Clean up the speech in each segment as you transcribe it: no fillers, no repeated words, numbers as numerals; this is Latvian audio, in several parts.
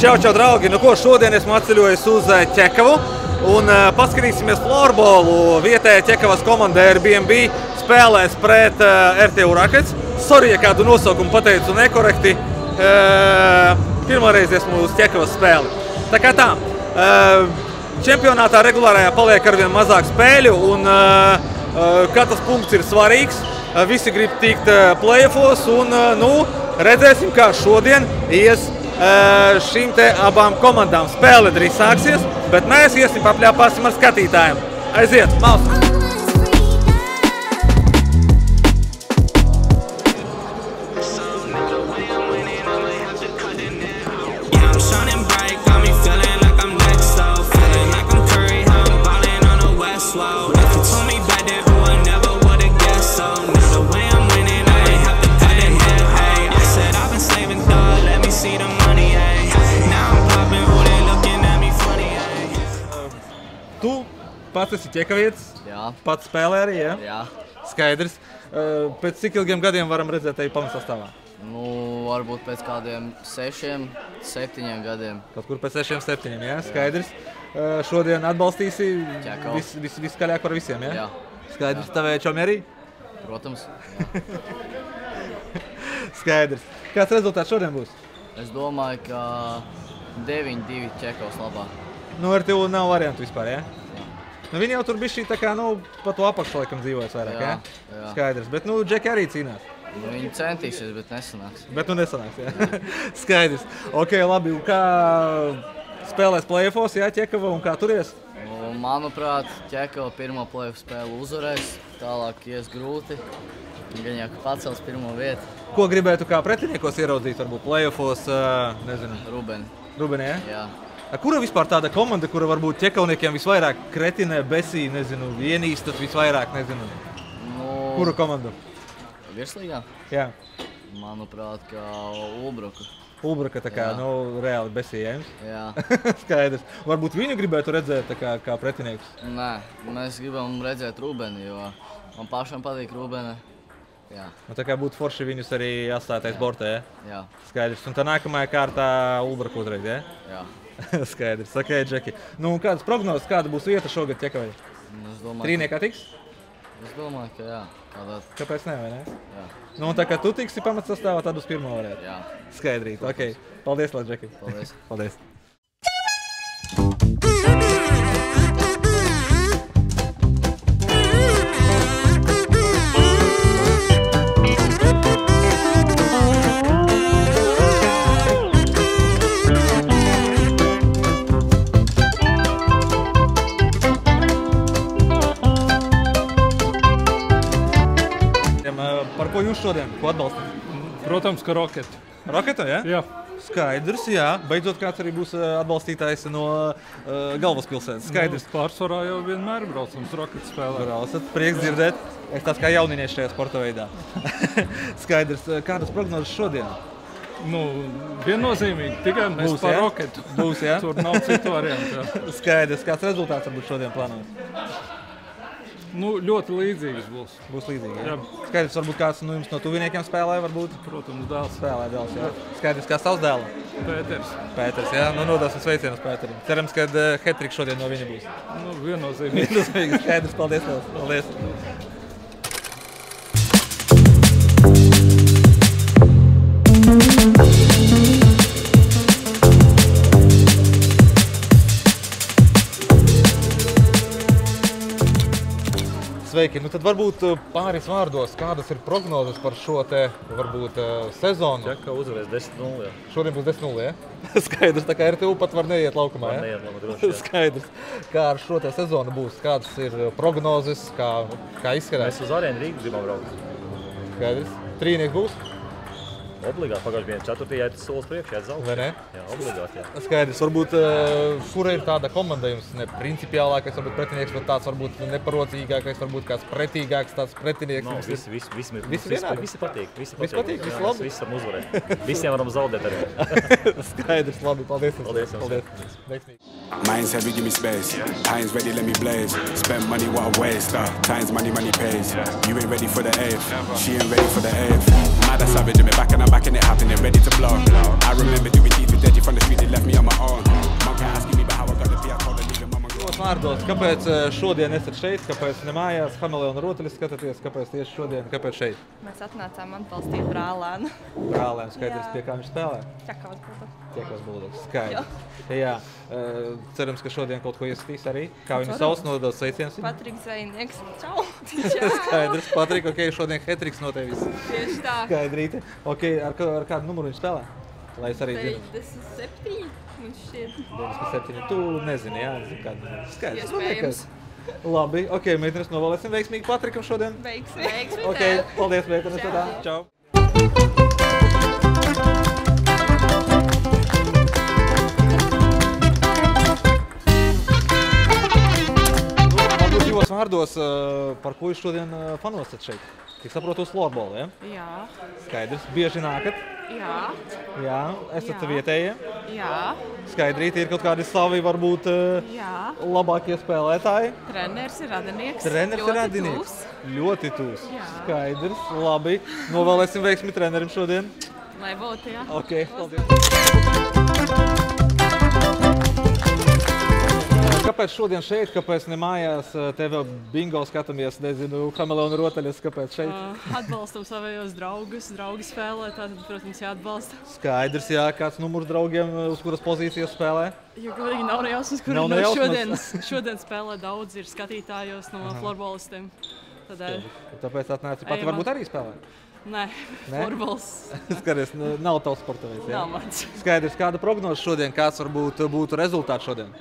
Čau, draugi! Nu ko, šodien esmu atceļojis uz Ķekavu un paskatīsimies florbolu. Vietējā Ķekavas komanda Airbnb spēlēs pret RTU Rockets. Sorry, ja kādu nosaukumu pateicu nekorekti. Pirmoreiz esmu uz Ķekavas spēli. Tā kā tā, čempionātā regulārajā paliek arvien mazāk spēļu un katrs punkts ir svarīgs. Visi grib tikt playoffos un redzēsim, kā šodien ies šīm te abām komandām. Spēle drīz sāksies, bet mēs iesim papļāpāsim ar skatītājiem. Aiziet, maus! Pats esi ķekavietis? Jā. Pats spēlē arī, ja? Jā. Skaidrs. Pēc cik ilgiem gadiem varam redzēt tevi pamatsastāvā? Varbūt pēc kādiem 6, 7 gadiem. Kaut kur pēc 6, 7, jā? Skaidrs. Šodien atbalstīsi viskaļāk par visiem, jā? Jā. Skaidrs. Tavēja čomi arī? Protams. Skaidrs. Kāds rezultāts šodien būs? Es domāju, ka 9-2 Ķekavas labā. RTU nav variantu vispār, jā? Viņi jau tur bišķī tā kā, pa to apakšu laikam dzīvojas vairāk, jā? Jā. Skaidrs, bet Džeki arī cīnās. Viņi centīsies, bet nesanāks. Bet nesanāks, jā? Skaidrs. Ok, labi, un kā spēlēs playoffos, jā, Ķekava, un kā turies? Manuprāt, Ķekava pirmo playoff spēli uzvarēs, tālāk ies grūti. Gan jau pacels pirmo vietu. Ko gribētu kā pretiniekos ieraudzīt, varbūt playoffos, nezinu? Rubeni. Rubeni, jā? Jā. Kura vispār tāda komanda, kura varbūt ķekavniekiem visvairāk kretinē, besī, nezinu, ienīstat visvairāk, nezinu? Kura komanda? Virslīgā? Jā. Manuprāt, kā Ulbruka. Ulbruka tā kā, reāli besī, jā? Jā. Skaidrs. Varbūt viņu gribētu redzēt tā kā pretiniekus? Nē, mēs gribam redzēt Rubeni, jo man pašam patīk Rubene. Jā. Tā kā būtu forši viņus arī atstātais bortē, jā? Jā. Skaidrs. Un tā nākamajā kārtā Ulbruka uzreiz, jā? Jā. Skaidrs. Ok, Džeki. Kādas prognozes, kāda būs vieta šogad Ķekavai? Trīniekā tiks? Es domāju, ka jā. Kāpēc ne, vai ne? Jā. Un tā kā tu tiksi pamatsastāvā, tad uz pirmo varētu? Jā. Skaidrīt. Ok. Paldies, Džeki. Paldies. Paldies. Par ko jūs šodien? Ko atbalstāt? Protams, ka Roketu. Roketu, jā? Jā. Skaidrs, jā. Beidzot kāds arī būs atbalstītājs no galvaspilsētas. Skaidrs. Pārsvarā jau vienmēr braucam uz Roketu spēlē. Braucat, prieks dzirdēt. Es tāds kā jauninieši šajā sporta veidā. Skaidrs. Kādas prognozes šodien? Viennozīmīgi. Tikai mēs par Roketu. Būs, jā? Tur nav citu variantu. Skaidrs. Kāds rezultāts varbūt šodien plānojas? Ļoti līdzīgs būs. Būs līdzīgi, jā? Skaidrs, varbūt kāds jums no tuviniekiem spēlē, varbūt? Protams, dēls. Spēlē dēls, jā. Skaidrs, kā savs dēla? Pēters. Pēters, jā. Nodosim sveicienus Pēterim. Cerams, ka hat-trick šodien no viņa būs. Viennozīmīgi. Viennozīmīgi. Skaidrs, paldies tev. Paldies. Sveiki! Tad varbūt pāris vārdos, kādas ir prognozes par šo te, varbūt, sezonu? Ķekava uzvarēs 10-0, jā. Šodien būs 10-0, jā? Skaidrs, tā kā RTU pat var neiet laukumā, jā? Var neiet laukumā, droši, jā. Skaidrs. Kā ar šo te sezonu būs? Kādas ir prognozes? Kā izskatās? Mēs uz Arēnu Rīgu gribam braukt. Skaidrs. Trīnieks būs? Obligāti. Pagājuši bija 4. jāiet solis priekš, jāiet zaudēt. Vai ne? Jā, obligāti, jā. Skaidrs. Varbūt, kura ir tāda komanda jums neprincipiālākais, varbūt pretinieks, bet tāds varbūt neparocīgākais, varbūt kāds pretīgāks tāds pretinieks? Visi patīk. Visi patīk? Visi labi? Visi varam uzvarēt. Visiem varam zaudēt arī. Skaidrs, labi. Paldies. Paldies. Mine's heavy, give me space. Time's ready, let me blaze. Spend money, what a waste. Time's money pays. You ain't ready for the eighth. She ain't ready for the eighth. Mad, I savage, me back and I'm back and it happening, ready to blow. I remember doing deep with Deji from the street, they left me on vārdos, kāpēc šodien esat šeit, kāpēc ne mājās, Hameleona rotaļas skatāties, kāpēc tieši šodien, kāpēc šeit? Mēs atnācām atbalstīt brālēnu. Brālēns, skaidrs, pie kā viņš spēlē? Ķekavas Bulldogs. Ķekavas Bulldogs, skaidrs. Jā, cerams, ka šodien kaut ko iesatīs arī. Kā viņu sauc, nodod sveicienus? Patriks Zvejnieks. Čau! Skaidrs, Patrik, ok, šodien hat-tricks no tevis. Tieši tā. Skaidrīti. Ok, ar kādu numuru viņš spēlē? Lai es arī zinu. 97. Viņš šķiet. 97. Tu nezini, jā? Kādu numuru. Skaidrs. Iespējams. Labi, ok, meitenes, novēlēsim veiksmīgi Patrikam šodien. Veiksmi. Ok, paldies, meitenes, tādā. Čau. Varbūt divos vārdos, par ko jūs šodien fanosat šeit? Tik saprotu uz florbolu, ja? Jā. Skaidrs. Bieži nākat? Jā. Jā. Esat Jā. vietējie? Jā. Skaidrīti, ir kaut kādi savi, varbūt Jā. labākie spēlētāji? Treneris ir radinieks. Treneris ir radinieks. Ļoti tūs. Skaidrs. Labi. Novēlēsim veiksmi trenerim šodien. Lai būtu, jā. Ok, paldies. Kāpēc šodien šeit, kāpēc ne mājās, TV bingo skatāmies, nezinu, Hameleona rotaļas, kāpēc šeit? Atbalstam savējos draugus, draugi spēlē, tātad, protams, jāatbalsta. Skaidrs, jā, kāds numurs draugiem, uz kuras pozīcijas spēlē? Jo godīgi nav nejausmas, kur Nav no nejausmas. šodien spēlē daudz, ir skatītājos no florbolistiem. Tādēļ, Tāpēc atnāci pati, varbūt arī spēlē? nē, florbols Skaties, nav tavs sporta veids, jā? nav mans. Skaidrs, kāda prognoze šodien, kāds varbūt būtu rezultāts šodien?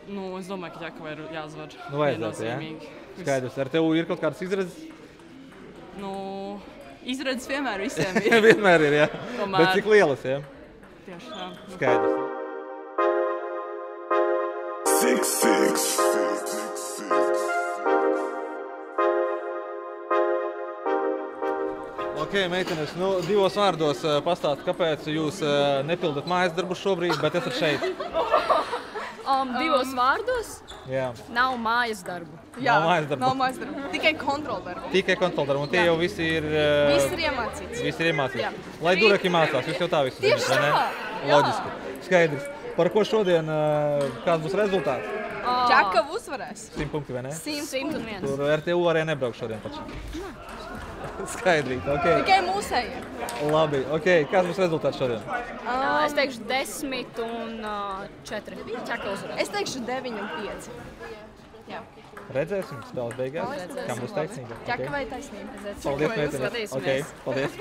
Nu, es domāju, ka Ķekava ir jāuzvar. Nu, vajadzētu, jā? Viennozīmīgi. Skaidrs, ar tev ir kaut kādas izredzes? Nu, izredzes vienmēr visiem ir. Vienmēr ir, jā? Tomēr. Bet cik lielas, jā? Tieši tā. Skaidrs. Ok, meitenes, nu, divos vārdos pastāst, kāpēc jūs nepildat mājas darbus šobrīd, bet esat šeit. Divos vārdos Jā. nav mājas darbu. Jā, Nav mājas darbu. Nav mājas darbu. Tikai kontroldarbu. Tikai kontroldarbu, un tie jau visi ir... Viss ir iemācīts. Visi ir iemācīts. Jā. Lai dureki mācās, jūs jau tā visu Tieši zināt, vai tā, ne? jā. Loģiski. Skaidrs. Par ko šodien, kāds būs rezultāts? Ķekava uzvarēs. 100 punkti, vai ne? 101. Tur RTU arī nebrauk šodien taču. Skaidrīt, ok. Tikai mūsējie. Labi, ok. Kāds būs rezultāts šodien? Es teikšu 10 un 4. Ķekava uzvarēs. Es teikšu 9 un 5. Jā. Redzēsim, spēles beigās. Redzēsim, Kam būs labi. taisnība? Ķekavai taisnība. Paldies, Ko jūs meitenes. skatīsimies? Ok, paldies.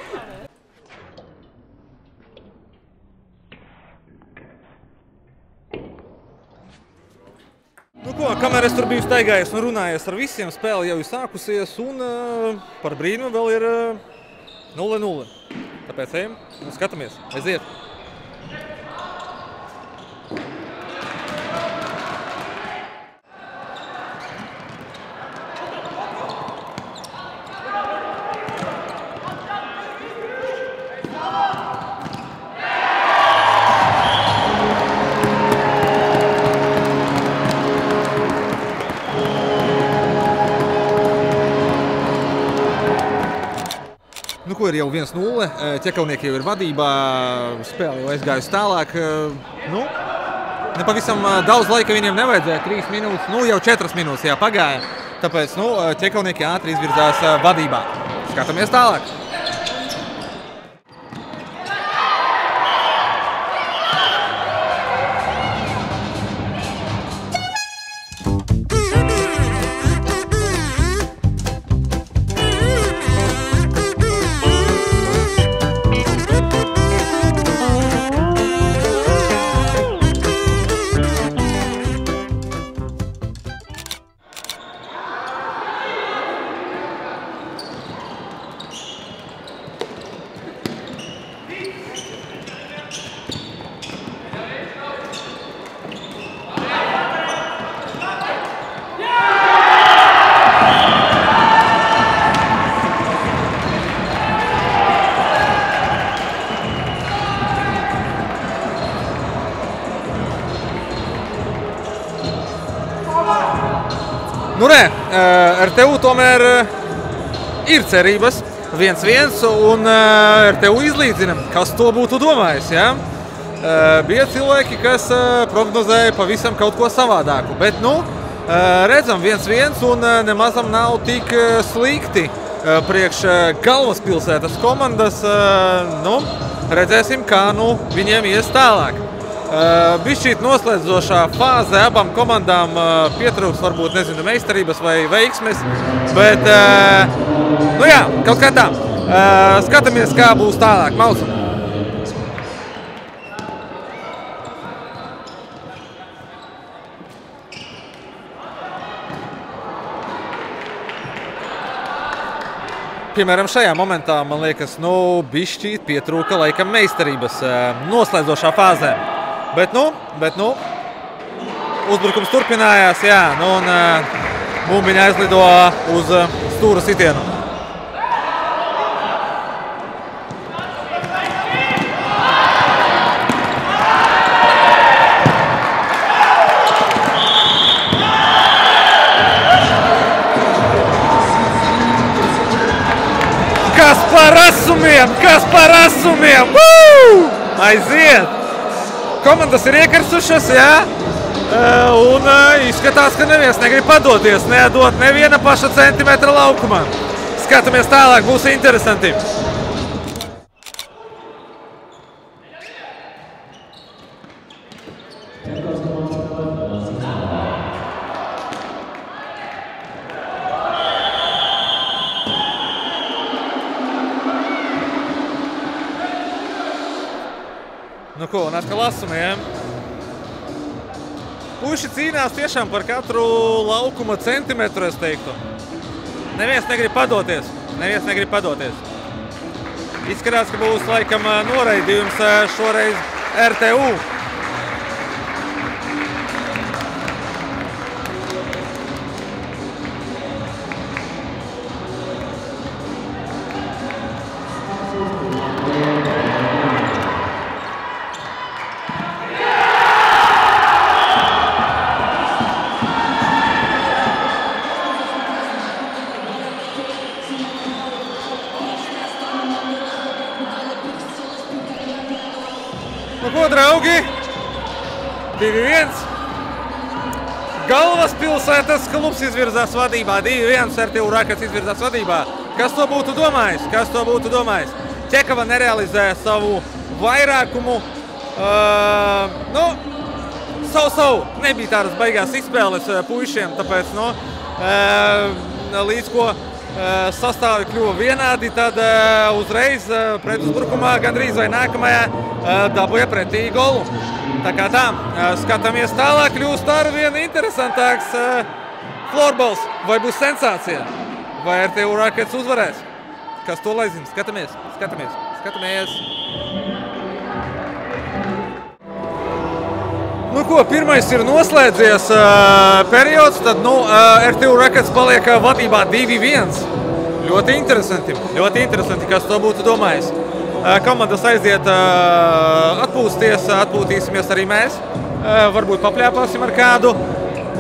Nu ko, kamēr es tur biju staigājis un runājies ar visiem, spēle jau ir sākusies un par brīnumu vēl ir 0-0. Tāpēc ejam un skatāmies. Aiziet! Nu, ko ir jau 1-0, ķekavnieki jau ir vadībā, spēle jau aizgājusi tālāk. Nu, nepavisam daudz laika viņiem nevajadzēja, 3 minūtes, nu jau 4 minūtes jā, pagāja. Tāpēc, nu, ķekavnieki ātri izvirzās vadībā. Skatāmies tālāk. Nu, re, RTU tomēr ir cerības 1-1 un RTU izlīdzina. Kas to būtu domājis, ja? Bija cilvēki, kas prognozēja pavisam kaut ko savādāku, bet, nu, Redzam 1-1 un nemazam nav tik slikti priekš galvaspilsētas komandas. Nu, redzēsim, kā viņiem ies tālāk. Bišķīt noslēdzošā fāze abām komandām pietrūks varbūt, nezinu, meistarības vai veiksmes, bet, nu jā, kaut kā tā. Skatāmies, kā būs tālāk. Mausam. Piemēram, šajā momentā, man liekas, bišķīt pietrūka laikam meistarības noslēdzošā fāzē. Bet uzbrukums turpinājās, jā, un bumbiņa aizlido uz stūra sitienu. Kas par asumiem! Aiziet! Komandas ir iekarsušas, jā, un izskatās, ka neviens negrib padoties, nedot neviena paša centimetra laukumā. Skatāmies tālāk, būs interesanti. Nu ko, un atkal asumiem. Puiši cīnās tiešām par katru laukuma centimetru, es teiktu. Neviens negrib padoties. Izskatās, ka būs laikam noraidījums šoreiz RTU. Nu ko, draugi? 2-1. Galvaspilsētas klubs izvirzās vadībā. 2-1 RTU Rakets izvirzās vadībā. Kas to būtu domājis? Ķekava nerealizē savu vairākumu. Savu. Nebija tādas baigās izspēles puišiem, tāpēc, līdz ko sastāvi kļuva vienādi, tad uzreiz pretuzbrukumā gandrīz vai nākamajā dabūja pretī golu. Tā kā tā, skatāmies tālāk, kļūst arvien interesantāks florbols. Vai būs sensācija? Vai RTU Rakets uzvarēs? Kas to lai zina? Skatāmies. Nu ko, pirmais ir noslēdzies periods, tad RTU Rakets paliek vadībā 2-1. Ļoti interesanti, kas to būtu domājis. Komandas aiziet atpūtīsimies arī mēs. Varbūt papļāpāsim ar kādu.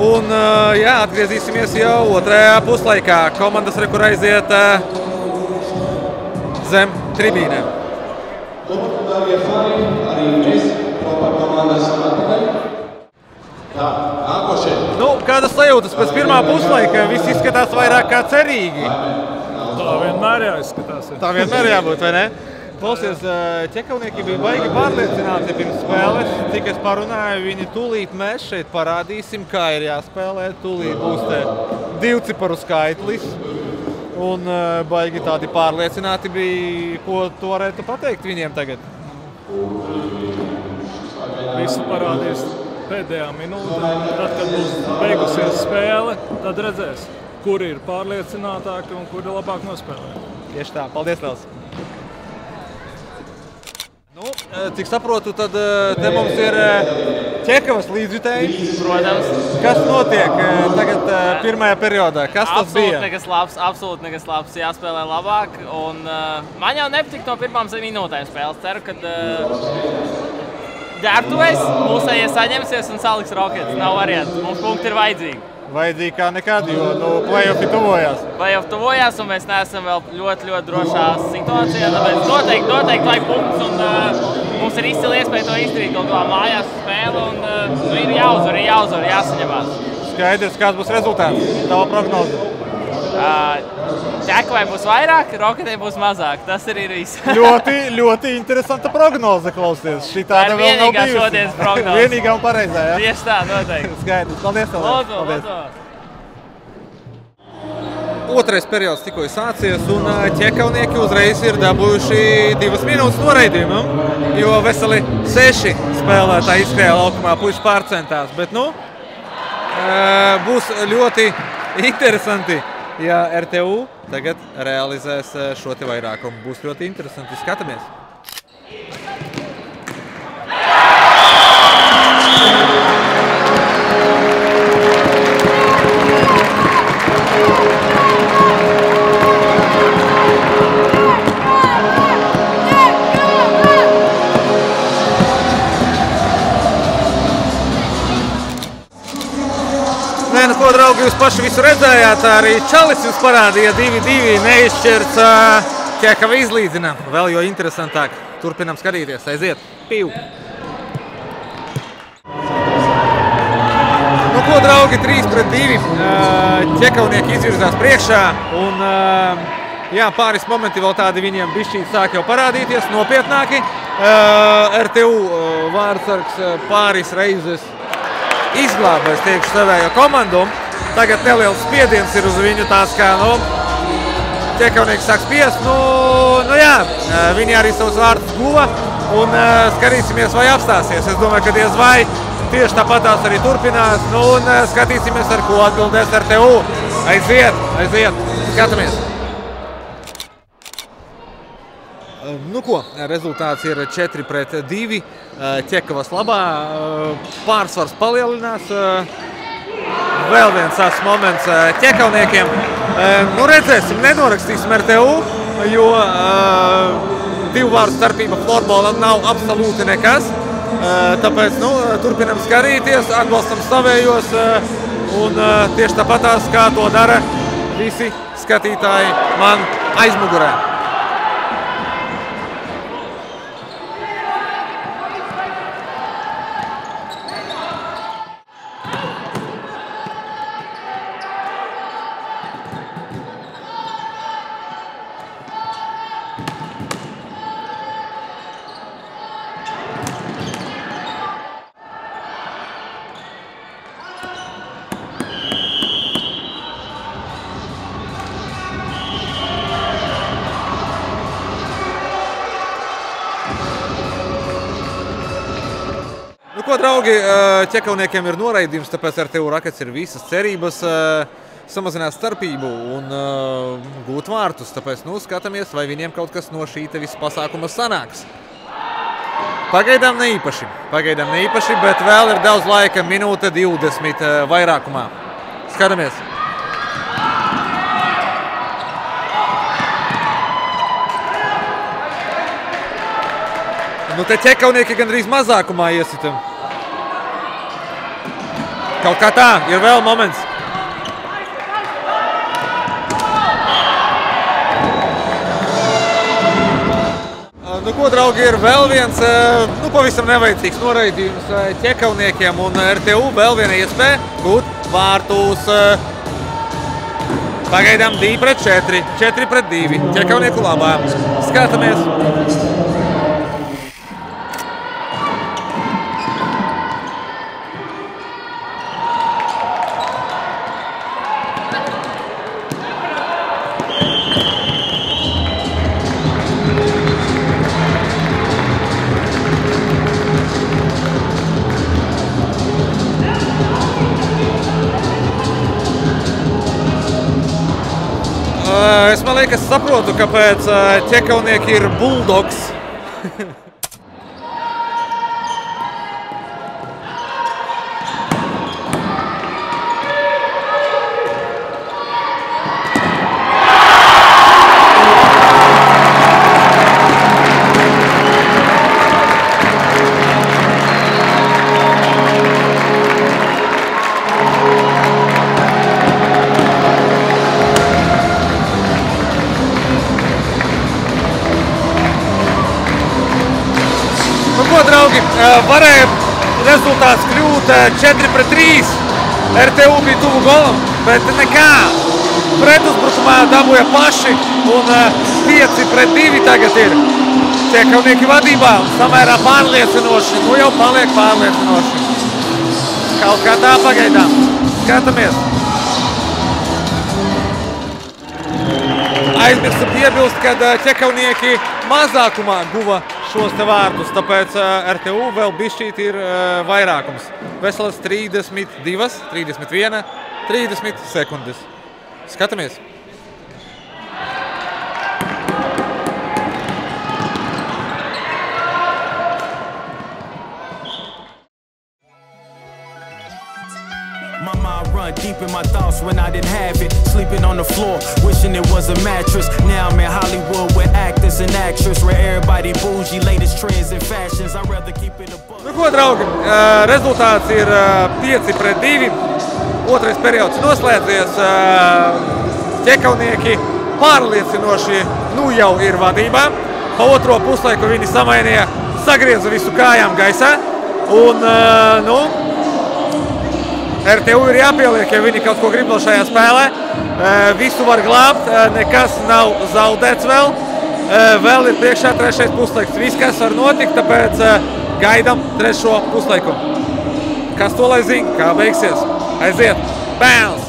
Un atgriezīsimies jau otrajā puslaikā. Komandas rekur aiziet zem tribīnēm. Darbie fani, arī mēs kopā komandas atpakaļ. Tā, nākošie. Kādas sajūtas pēc pirmā puslaika? Viss izskatās vairāk kā cerīgi. Tā vienmēr jāizskatās. Tā vienmēr jābūt, vai ne? Klausies, ķekavnieki bija baigi pārliecināti pirms spēles. Cik es parunāju, viņi tūlīt mēs šeit parādīsim, kā ir jāspēlē. Tūlīt būs te divciparu skaitlis. Un baigi tādi pārliecināti bija, ko tu varētu pateikt viņiem tagad? Visu parādīs pēdējā minūte. Tad, kad būs beigusies spēle, tad redzēs, kur ir pārliecinātāki un kur ir labāk nospēlēt. Tieši tā. Paldies, Liels! Cik saprotu, tad te mums ir Ķekavas līdzjutēji. Protams. Kas notiek tagad pirmajā periodā? Kas tas bija? Absolūti nekas labs. Jāspēlē labāk. Un man jau nepatika no pirmām minūtēm spēles. Ceru, ka ģērbtuvēs mūsējie saņemsies un saliks Rockets. Nav variantu. Mums punkti ir vajadzīgi. Vajadzīgi kā nekad, jo play-offi tuvojās. Play-off tuvojās un mēs neesam vēl ļoti drošā situācijā. Tāpēc noteikti vajag punktus un mums ir izcila iespēja to izdarīt kaut kā mājās spēle un ir jāuzvar, jāsaņemās. Skaidrs, kāds būs rezultāts? Tava prognoze? Čekavai būs vairāk, Roketei būs mazāk. Tas arī ir viss. ļoti interesanta prognoze, klausies. Šī tāda vēl nav bijusi. Vienīgā šodienas prognoze. Vienīgā un pareizā, jā? Tieši tā, noteikti. Skaidrs. Paldies tev. Lūdzu. Otrais periods tikko sācies, un ķekaunieki uzreiz ir dabūjuši 2 minūtes noraidījumu, jo veseli 6 spēlētāji izskrēja laukumā, puiši pārcentās. Bet, būs ļoti interesanti, ja RTU tagad realizēs šo te vairākumu. Būs ļoti interesanti. Skatāmies! Ko, draugi, jūs paši visu redzējāt, arī Čalis jums parādīja 2-2 neizšķirts, Ķekava izlīdzina. Vēl jo interesantāk. Turpinam skatīties, aiziet. Piu! Ko, draugi, 3-2. Ķekaunieki izvirzās priekšā, un pāris momenti vēl tādi viņiem bišķīt sāk jau parādīties, nopietnāki. RTU vārdsargs pāris reizes izglāba, es teikšu, savējo komandu. Tagad neliels spiediens ir uz viņu tāds, kā, ķekaunieki sāk spiest. Viņi arī savus vārdus guva un skatīsimies, vai apstāsies. Es domāju, ka diez vai tieši tāpatās arī turpinās. Un skatīsimies, ar ko atbildēs RTU. Aiziet, skatāmies. Rezultāts ir 4-2. Ķekavas labā. Pārsvars palielinās. Vēl viens tāds moments ķekauniekiem. Redzēsim, nenorakstīsim RTU, jo 2 vārdu starpība florbolam nav absolūti nekas. Tāpēc turpinam skatīties, atbalstam savējos un tieši tāpatās, kā to dara visi skatītāji man aizmugurē. Draugi, ķekauniekiem ir noraidījums, tāpēc RTU Rakets ir visas cerības samazināt starpību un gūt vārtus. Tāpēc skatāmies, vai viņiem kaut kas no šī te visa pasākuma sanāks. Pagaidām neīpaši, bet vēl ir daudz laika, minūte 20 vairākumā. Skatāmies! Te ķekaunieki gandrīz mazākumā iesitam. Kaut kā tā, ir vēl moments. Draugi, ir vēl viens pavisam nevajadzīgs noraidījums ķekauniekiem un RTU vēl viena iespēja gūt vārtus. Pagaidām 2-4, 4-2, ķekaunieku labā. Skatāmies! Es man liekas saprotu, kāpēc ķekaunieki ir bulldogs. Draugi, varēja rezultāts kļūt 4-3, RTU bija tuvu golam, bet nekā. Pretuzbrukumā dabūja paši un 5-2 tagad ir. Čekavnieki vadībā un samērā pārliecinoši, nu jau paliek pārliecinoši. Kaut kā tā pagaidām. Skatāmies. Aizmirstu piebilst, kad čekavnieki mazākumā guva šos te vārtus, tāpēc RTU vēl bišķīt ir vairākums. Veselas 32, 31, 30 sekundes. Skatāmies. My mind run deep in my thoughts when I didn't have it. Sleeping on the floor, wishing it was a mattress. Now I'm in Hollywood with actors and actresses. Where everybody bougie, latest trends and fashions. I'd rather keep it a buck. Nu ko, draugi, rezultāts ir 5-2. Otrais periods noslēdzies. Ķekavnieki pārliecinoši nu jau ir vadībā. Pa otro puslaiku viņi samainīja, sagrieza visu kājām gaisā. Un, nu, RTU ir jāpieliek, ja viņi kaut ko grib vēl šajā spēlē. Visu var glābt, nekas nav zaudēts vēl. Vēl ir priekšā trešais puslaiks. Viss, kas var notikt, tāpēc gaidam trešo puslaiku. Kas to lai zina, kā beigsies? Aiziet! Bounce!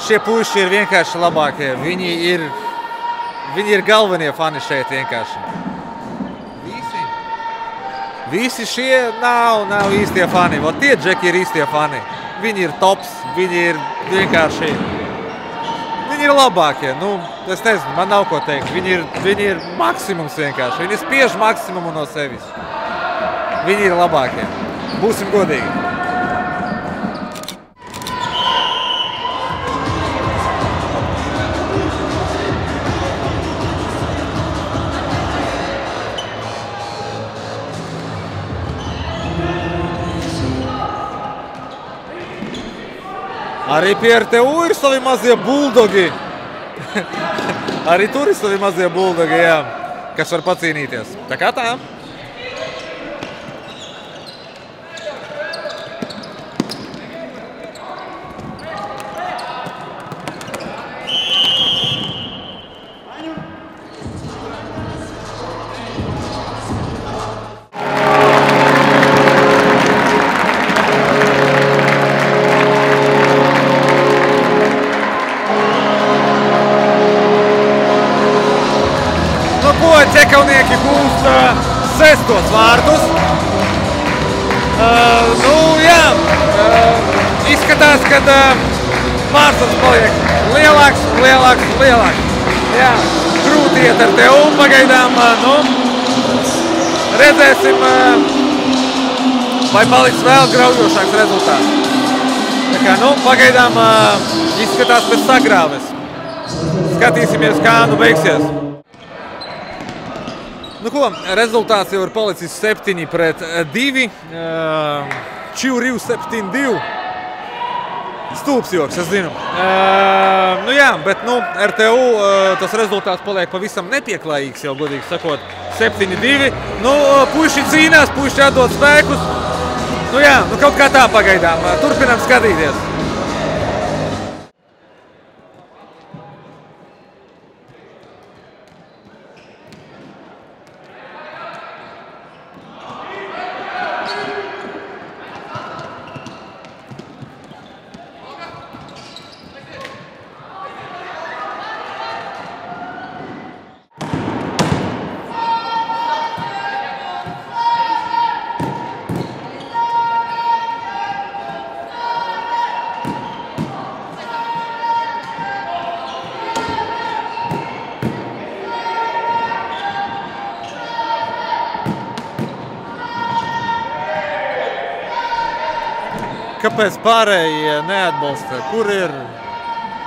Šie puiši ir vienkārši labākie. Viņi ir galvenie fani šeit vienkārši. Visi šie nav īstie fani. Vot tie džeki ir īstie fani. Viņi ir tops, viņi ir vienkārši... Viņi ir labākie. Nu, es nezinu, man nav ko teikt. Viņi ir maksimums vienkārši. Viņi spiež maksimumu no sevis. Viņi ir labākie. Būsim godīgi. Arī pie RTU ir savi mazie buldogi. Arī tur ir savi mazie buldogi, jā, kas var pacīnīties. Tā kā tā. Ķekavnieki gūs 6. vārtus. Nu, jā, izskatās, ka pārsvars paliek lielāks. Jā, grūti iet ar tevu pagaidām, nu, redzēsim, vai paliks vēl graujošāks rezultāts. Tā kā, nu, pagaidām izskatās pēc sagrāves. Skatīsimies, kā nu beigsies. Nu ko, rezultāts jau ir palicis 7-2. Čiurīv 7-2. Stulbs joks, es zinu. Nu jā, bet nu, RTU tas rezultāts paliek pavisam nepieklājīgs, jau godīgi sakot, 7-2. Nu, puiši cīnās, puiši atdod spēkus. Nu jā, nu kaut kā tā pagaidām. Turpinām skatīties. Kāpēc pārējie neatbalsta?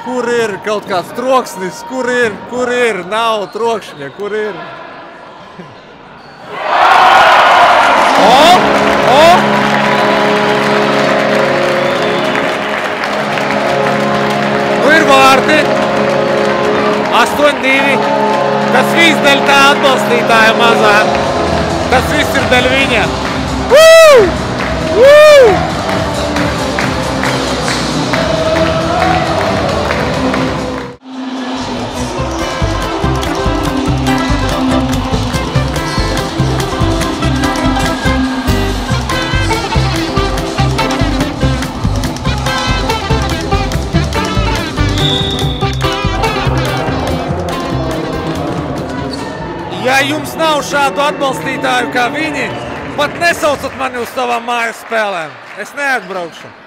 Kur ir kaut kāds troksnis? Kur ir? Nav trokšņa, kur ir? Nu ir vārti. 8-2. Tas viss dēļ tā atbalstītāja mazā. Tas viss ir dēļ viņa. Ja jums nav šādu atbalstītāju kā viņi, pat nesaucat mani uz savām mājas spēlēm. Es neatbraukšu.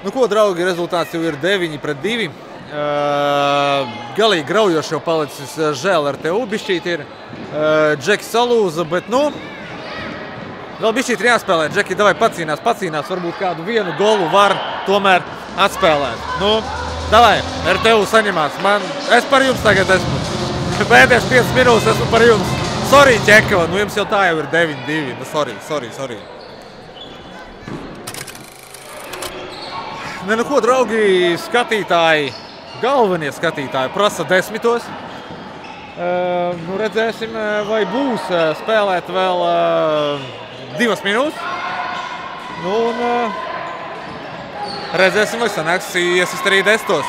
Nu ko, draugi, rezultāts jau ir 9-2. Galīgi graujoši jau palicis, žēl ar tevu bišķīt ir. Džeki salūza, bet nu, vēl bišķīt ir jāspēlē. Džeki, davai pacīnās, varbūt kādu vienu golu var tomēr atspēlēt. Nu, davai, ar tevu saņemās. Es par jums tagad esmu. Pēdējās 5 minūtes esmu par jums. Sorry, Ķekava, nu jums jau tā jau ir 9-2. Nu, sorry. Nu ko, draugi, skatītāji, galvenie skatītāji prasa 10. Nu redzēsim, vai būs spēlēt vēl 2 minūtes. Nu un redzēsim, vai sanāks iesist arī 10.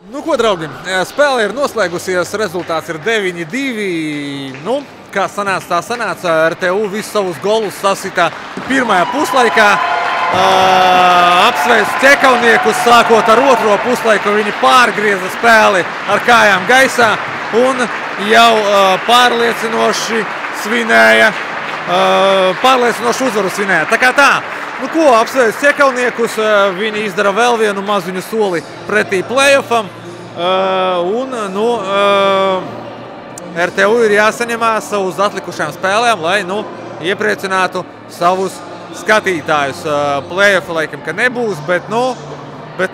Nu ko, draugi, spēle ir noslēgusies, rezultāts ir 9-2. Nu, kā sanāca, tā sanāca. RTU visus savus golus sasita pirmajā puslaikā. Apsveic ķekavniekus, sākot ar otro puslaiku. Viņi pārgrieza spēli ar kājām gaisā un jau pārliecinoši svinēja, pārliecinoši uzvaru svinēja. Tā kā tā, nu ko, apsveic ķekavniekus, viņi izdara vēl vienu maziņu soli pretī playoffam. RTU ir jāsaņemās uz atlikušām spēlēm, lai iepriecinātu savus skatītājus. Play-offa laikam, ka nebūs, bet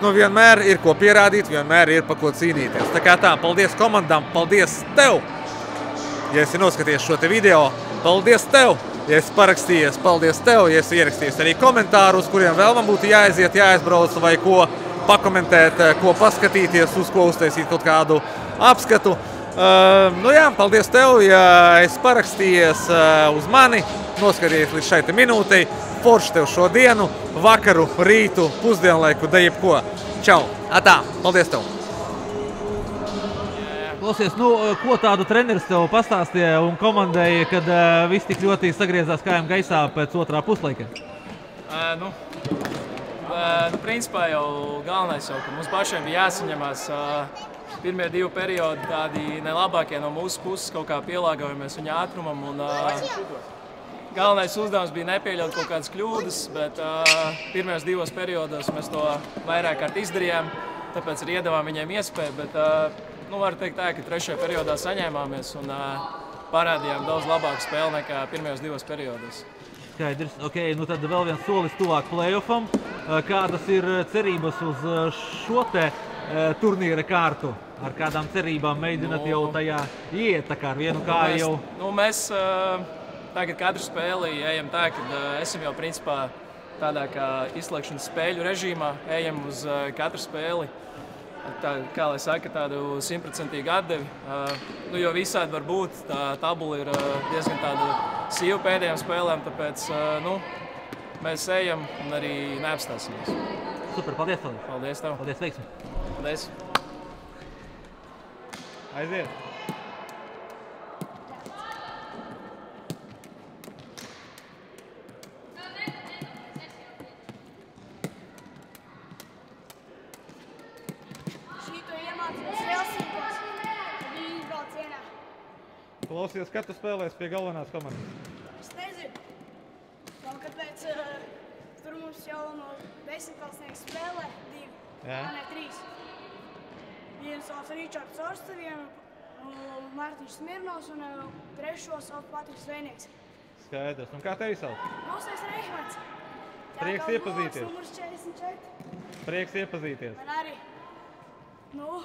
vienmēr ir ko pierādīt, vienmēr ir pa ko cīnīties. Tā kā tā, paldies komandām, paldies tev, ja esi noskatījies šo te video, paldies tev, ja esi parakstījies, paldies tev, ja esi ierakstījies arī komentārus, kuriem vēl man būtu jāaiziet, jāaizbrauc vai ko pakomentēt, ko paskatīties, uz ko uztaisīt kaut kādu apskatu. Nu jā, paldies tev, ja esi parakstījies uz mani, noskatījies līdz šai minūtei. Forši tev šo dienu, vakaru, rītu, pusdienlaiku, da jebko. Čau! Atā! Paldies tev! Klausies, nu, ko tādu treneris tev pastāstīja un komandai, kad viss tik ļoti sagriezās kājām gaisā pēc otrā puslaika? Principā jau galvenais jau, ka mums pašiem bija jāsaņemās. Pirmie 2 periodi tādi nelabākie no mūsu puses, kaut kā pielāgojamies viņa ātrumam. Galvenais uzdevums bija nepieļaut kaut kādas kļūdas, bet pirmajos 2 periodos mēs to vairāk kārt izdarījām, tāpēc arī iedavām viņiem iespēju, bet var teikt tā, ka 3. periodā saņēmāmies un parādījām daudz labāku spēli nekā pirmajos 2 periodos. Skaidrs. Ok, nu tad vēl viens solis tuvāk playoffam. Kādas ir cerības uz šo te turnīra kārtu? Ar kādām cerībām mēģināt jau tajā iet, tā kā ar vienu kāju jau? Mēs tagad katru spēli ejam tā, ka esam jau principā tādā kā izslēgšanas spēļu režīmā, ejam uz katru spēli. Tā, kā lai saka, tādu 100% atdevi, jo visādi var būt, tā tabula ir diezgan tāda sīva pēdējām spēlēm, tāpēc, mēs ejam un arī neapstāsimies. Super, paldies tev. Paldies tev. Paldies, veiksmi. Paldies. Aiziet. Klausies, kad tu spēlēsi pie galvenās komandas? Es nezinu. Vēl kāpēc tur mums jau no 10 klasnieki spēlē 2, ne 3. Viens sauc Ričards Orste, vienu Mārtiņš Smirnovs un trešo sauc Patriks Zvejnieks. Skaidrs. Un kā tevi sauc? Mūsais Reihmans. Prieks iepazīties. Numurs 44. Prieks iepazīties. Man arī. Nu,